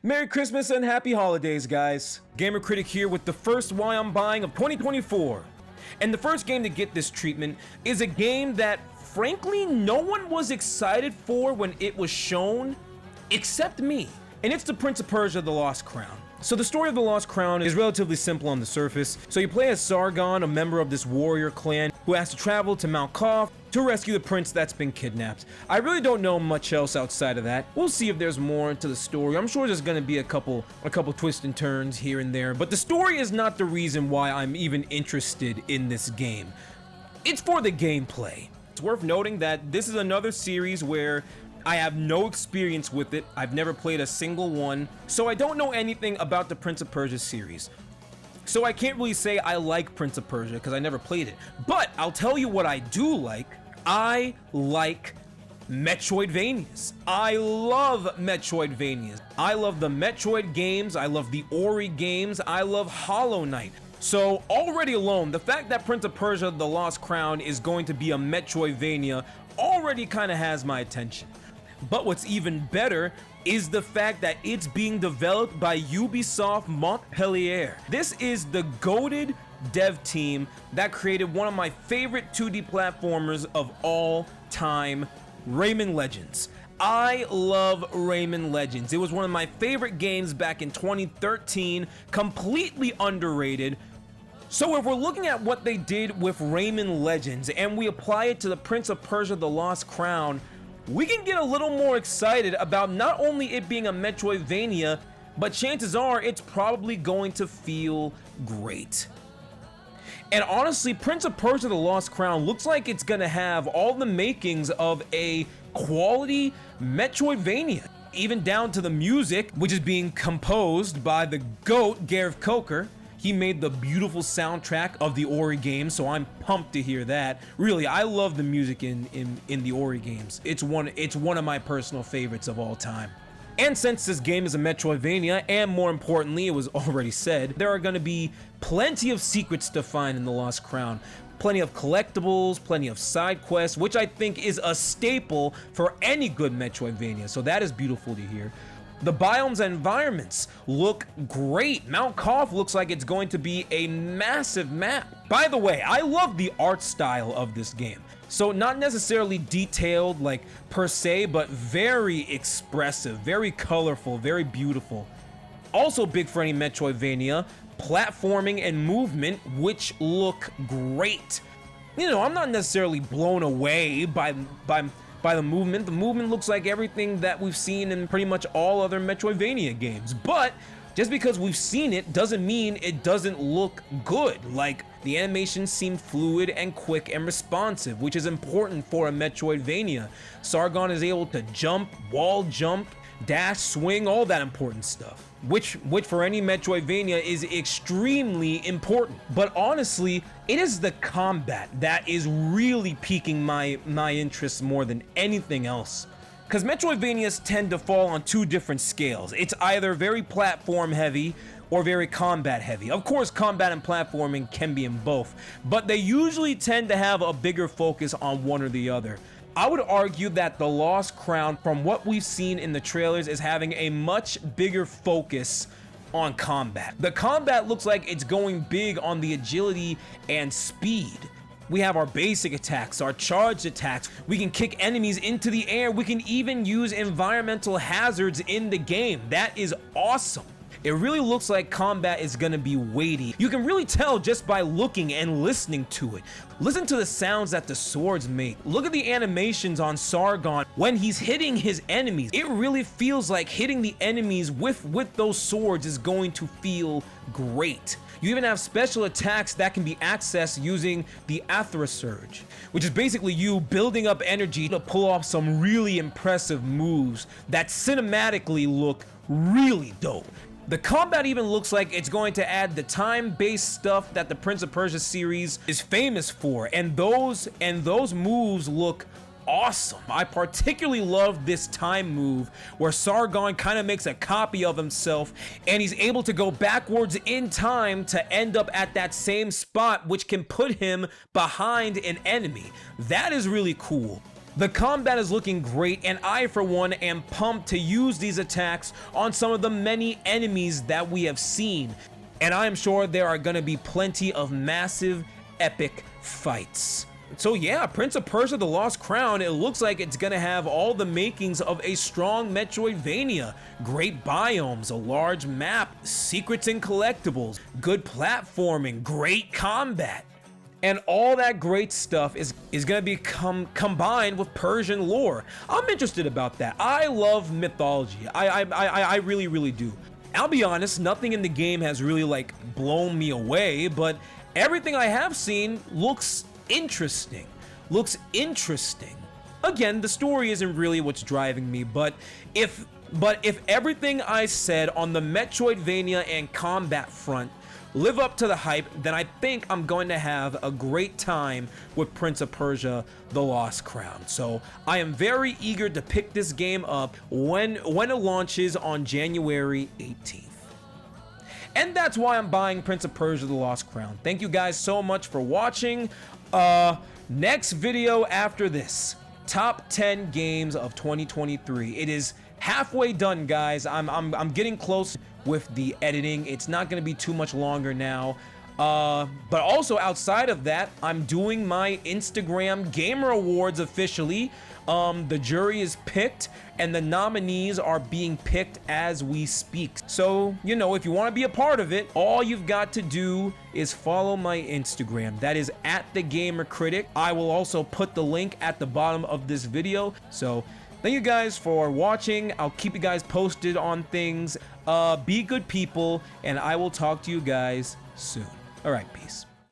Merry Christmas and Happy Holidays, guys. Gamer Critic here with the first Why I'm Buying of 2024. And the first game to get this treatment is a game that, frankly, no one was excited for when it was shown, except me. And it's the Prince of Persia: The Lost Crown. So the story of The Lost Crown is relatively simple on the surface. So you play as Sargon, a member of this warrior clan who has to travel to Mount Koth to rescue the prince that's been kidnapped. I really don't know much else outside of that. We'll see if there's more to the story. I'm sure there's gonna be a couple twists and turns here and there, but the story is not the reason why I'm even interested in this game. It's for the gameplay. It's worth noting that this is another series where I have no experience with it. I've never played a single one, so I don't know anything about the Prince of Persia series. So I can't really say I like Prince of Persia because I never played it. But I'll tell you what I do like. I like Metroidvanias. I love Metroidvanias. I love the Metroid games. I love the Ori games. I love Hollow Knight. So already alone, the fact that Prince of Persia: The Lost Crown is going to be a Metroidvania already kind of has my attention. But what's even better is the fact that it's being developed by Ubisoft Montpellier. This is the goated dev team that created one of my favorite 2D platformers of all time, Rayman Legends. I love Rayman Legends. It was one of my favorite games back in 2013, completely underrated. So if we're looking at what they did with Rayman Legends and we apply it to the Prince of Persia: The Lost Crown, we can get a little more excited about not only it being a Metroidvania, but chances are it's probably going to feel great. And honestly, Prince of Persia: The Lost Crown looks like it's gonna have all the makings of a quality Metroidvania, even down to the music, which is being composed by the GOAT, Gareth Coker. He made the beautiful soundtrack of the Ori games, so I'm pumped to hear that. Really, I love the music in the Ori games. It's one of my personal favorites of all time. And since this game is a Metroidvania, and more importantly, it was already said, there are going to be plenty of secrets to find in the Lost Crown. Plenty of collectibles, plenty of side quests, which I think is a staple for any good Metroidvania, so that is beautiful to hear. The biomes and environments look great. Mount Koth looks like it's going to be a massive map. By the way, I love the art style of this game. So not necessarily detailed like per se, but very expressive, very colorful, very beautiful. Also big for any Metroidvania, platforming and movement, which look great. You know, I'm not necessarily blown away by the movement. The movement looks like everything that we've seen in pretty much all other Metroidvania games. But just because we've seen it doesn't mean it doesn't look good. Like, the animations seem fluid and quick and responsive, which is important for a Metroidvania. Sargon is able to jump, wall jump, dash, swing, all that important stuff. Which for any Metroidvania is extremely important. But honestly, it is the combat that is really piquing my interest more than anything else. Because Metroidvanias tend to fall on two different scales. It's either very platform heavy or very combat heavy. Of course, combat and platforming can be in both, but they usually tend to have a bigger focus on one or the other. I would argue that The Lost Crown, from what we've seen in the trailers, is having a much bigger focus on combat. The combat looks like it's going big on the agility and speed. We have our basic attacks, our charged attacks. We can kick enemies into the air. We can even use environmental hazards in the game. That is awesome. It really looks like combat is gonna be weighty. You can really tell just by looking and listening to it. Listen to the sounds that the swords make. Look at the animations on Sargon when he's hitting his enemies. It really feels like hitting the enemies with those swords is going to feel great. You even have special attacks that can be accessed using the Athra Surge, which is basically you building up energy to pull off some really impressive moves that cinematically look really dope. The combat even looks like it's going to add the time-based stuff that the Prince of Persia series is famous for, and those moves look awesome. I particularly love this time move where Sargon kind of makes a copy of himself and he's able to go backwards in time to end up at that same spot, which can put him behind an enemy. That is really cool. The combat is looking great, and I, for one, am pumped to use these attacks on some of the many enemies that we have seen. And I am sure there are gonna be plenty of massive, epic fights. So yeah, Prince of Persia: The Lost Crown, it looks like it's gonna have all the makings of a strong Metroidvania. Great biomes, a large map, secrets and collectibles, good platforming, great combat. And all that great stuff is gonna be combined with Persian lore. I'm interested about that. I love mythology. I really do. I'll be honest, nothing in the game has really like blown me away, but everything I have seen looks interesting. Again, the story isn't really what's driving me, but if everything I said on the Metroidvania and combat front live up to the hype, then I think I'm going to have a great time with Prince of Persia: The Lost Crown. So I am very eager to pick this game up when it launches on January 18th. And that's why I'm buying Prince of Persia: The Lost Crown. Thank you guys so much for watching. Next video after this, top 10 games of 2023. It is halfway done, guys. I'm getting close with the editing. It's not going to be too much longer now. But also outside of that, I'm doing my Instagram Gamer Awards officially. The jury is picked and the nominees are being picked as we speak. So, you know, if you want to be a part of it, all you've got to do is follow my Instagram. That is @thegamercritic. I will also put the link at the bottom of this video. So thank you guys for watching. I'll keep you guys posted on things. Be good people, and I will talk to you guys soon. All right, peace.